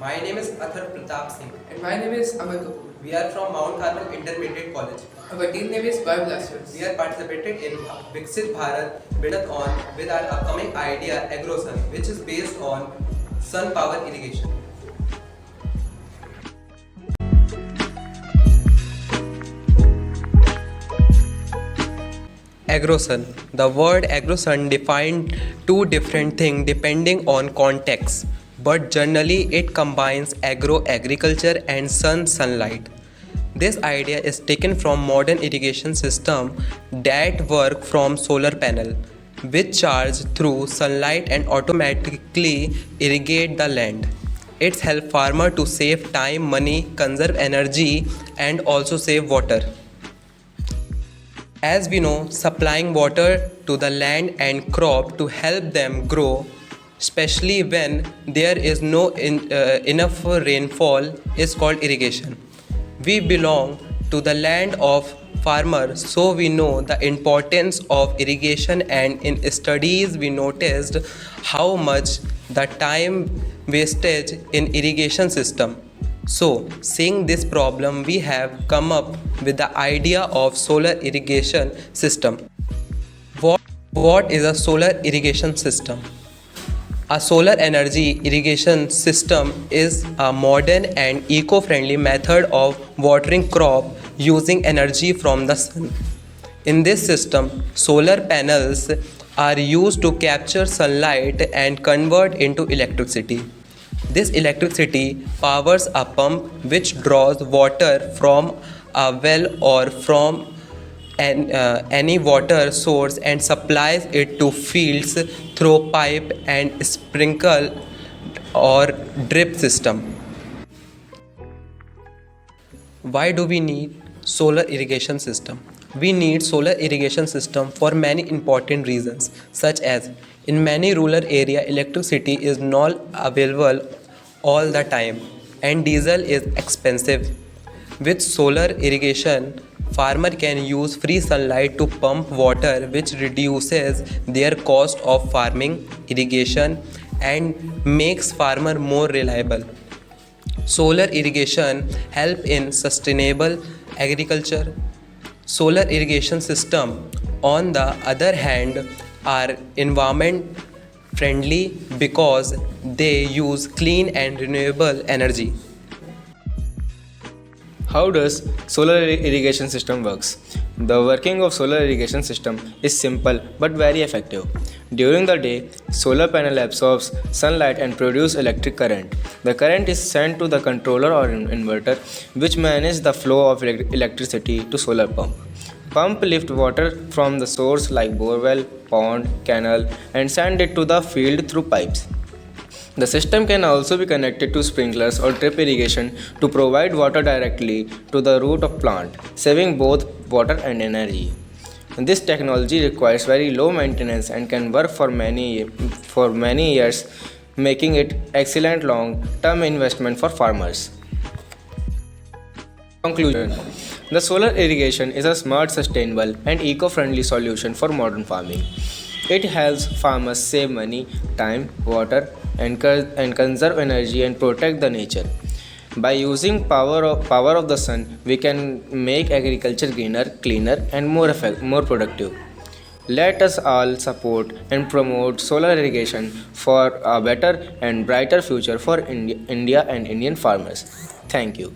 My name is Athar Pratap Singh. And my name is Amal Kapoor. We are from Mount Carmel Intermediate College. Our team name is Bioblasters. We are participated in Viksit Bharat Bidathon with our upcoming idea AgroSun, which is based on sun power irrigation. AgroSun. The word AgroSun defined two different things depending on context, but generally it combines agriculture and sunlight. This idea is taken from modern irrigation system that work from solar panel, which charge through sunlight and automatically irrigate the land. It's help farmer to save time, money, conserve energy, and also save water. As we know, supplying water to the land and crop to help them grow, especially when there is no enough rainfall, is called irrigation. We belong to the land of farmers, so we know the importance of irrigation, and in studies we noticed how much the time wastage in irrigation system. So, seeing this problem, we have come up with the idea of solar irrigation system. What is a solar irrigation system? A solar energy irrigation system is a modern and eco-friendly method of watering crop using energy from the sun. In this system, solar panels are used to capture sunlight and convert into electricity. This electricity powers a pump which draws water from a well or from any water source and supplies it to fields through pipe and sprinkle or drip system. Why do we need solar irrigation system? We need solar irrigation system for many important reasons, such as in many rural area electricity is not available all the time and diesel is expensive. With solar irrigation, farmer can use free sunlight to pump water, which reduces their cost of farming irrigation and makes farmer more reliable. Solar irrigation help in sustainable agriculture. Solar irrigation system, on the other hand, are environment friendly because they use clean and renewable energy. How does solar irrigation system works? The working of solar irrigation system is simple but very effective. During the day, solar panel absorbs sunlight and produce electric current. The current is sent to the controller or inverter, which manages the flow of electricity to solar pump. Pump lift water from the source like borewell, pond, canal and send it to the field through pipes. The system can also be connected to sprinklers or drip irrigation to provide water directly to the root of plant, saving both water and energy. This technology requires very low maintenance and can work for many years, making it excellent long-term investment for farmers. Conclusion. The solar irrigation is a smart, sustainable and eco-friendly solution for modern farming. It helps farmers save money, time, water and conserve energy and protect the nature. By using power of the sun, we can make agriculture greener, cleaner and more productive. Let us all support and promote solar irrigation for a better and brighter future for India and Indian farmers. Thank you.